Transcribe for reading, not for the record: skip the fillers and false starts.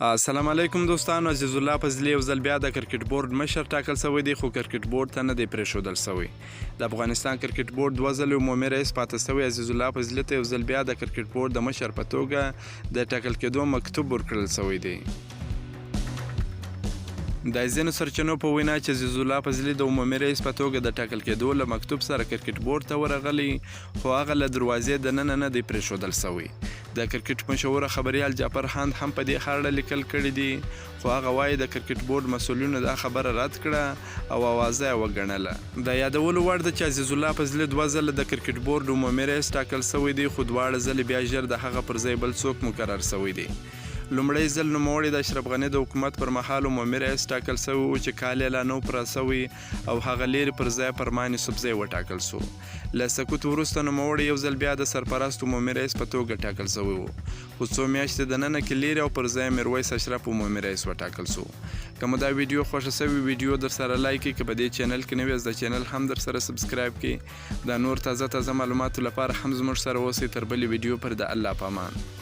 السلام علیکم دوستانو. عزیز الله فضلي یو ځل بیا د کرکټ بورډ مشر ټاکل سوی دی، خو کرکټ بورډ ته نه دی پرېښودل سوی. د افغانستان کرکټ بورډ 2 ځله عمومي رئیس پاته سوی عزیز الله فضلي ته یو ځل بیا د کرکټ بورډ د مشر په توګه د ټاکل کېدو مکتوب ورکړل سوی دی. د ځینو سرچینو په وینا چې عزیز الله فضلي د عمومي رئیس په توګه د ټاکل کېدو له مکتوب سره کرکټ بورډ ته ورغلی، خو هغه له دروازې دننه نه دی پرېښودل سوی. د کرکټ مشهوره خبریال جعفر هاند هم په دې اړه لیکل کړي دي، خو هغه وایي د کرکټ بورډ مسؤلینو دا خبره رد کړه او اوازه یې وګڼله. د یادولو وړ ده چې عزیز الله فضلي 2 ځله د کرکټ بورډ عمومي رئیس ټاکل سوی دی، خو دواړه ځلې بیا ژر د هغه پر ځای بل څوک مقرر سوی دی. لومړی ځل نوموړی د اشرف غني د حکومت پر مهال عمومي رئیس ټاکل سوی و چې کال یې لا نه و پوره سوی او هغه لیرې پر ځای فرمان یوسفزی وټاکل سو. له سکوت وروسته نوموړی یو ځل بیا د سرپرست عمومي رئیس په توګه ټاکل سوی و، خو څو میاشتې دننه کې لیرې او پر ځای میرویس اشرف عمومي رئیس وټاکل سو. که مو دا ویډیو خوښه سوي ویډیو در سره لایک کړئ، که په دې چینل کې نوی یاست د چینل هم در سره سبسکرایب کړئ. د نور تازه معلوماتو لپاره هم زموږ سره اوسئ. تر بلې ویډیو پر د الله په امان.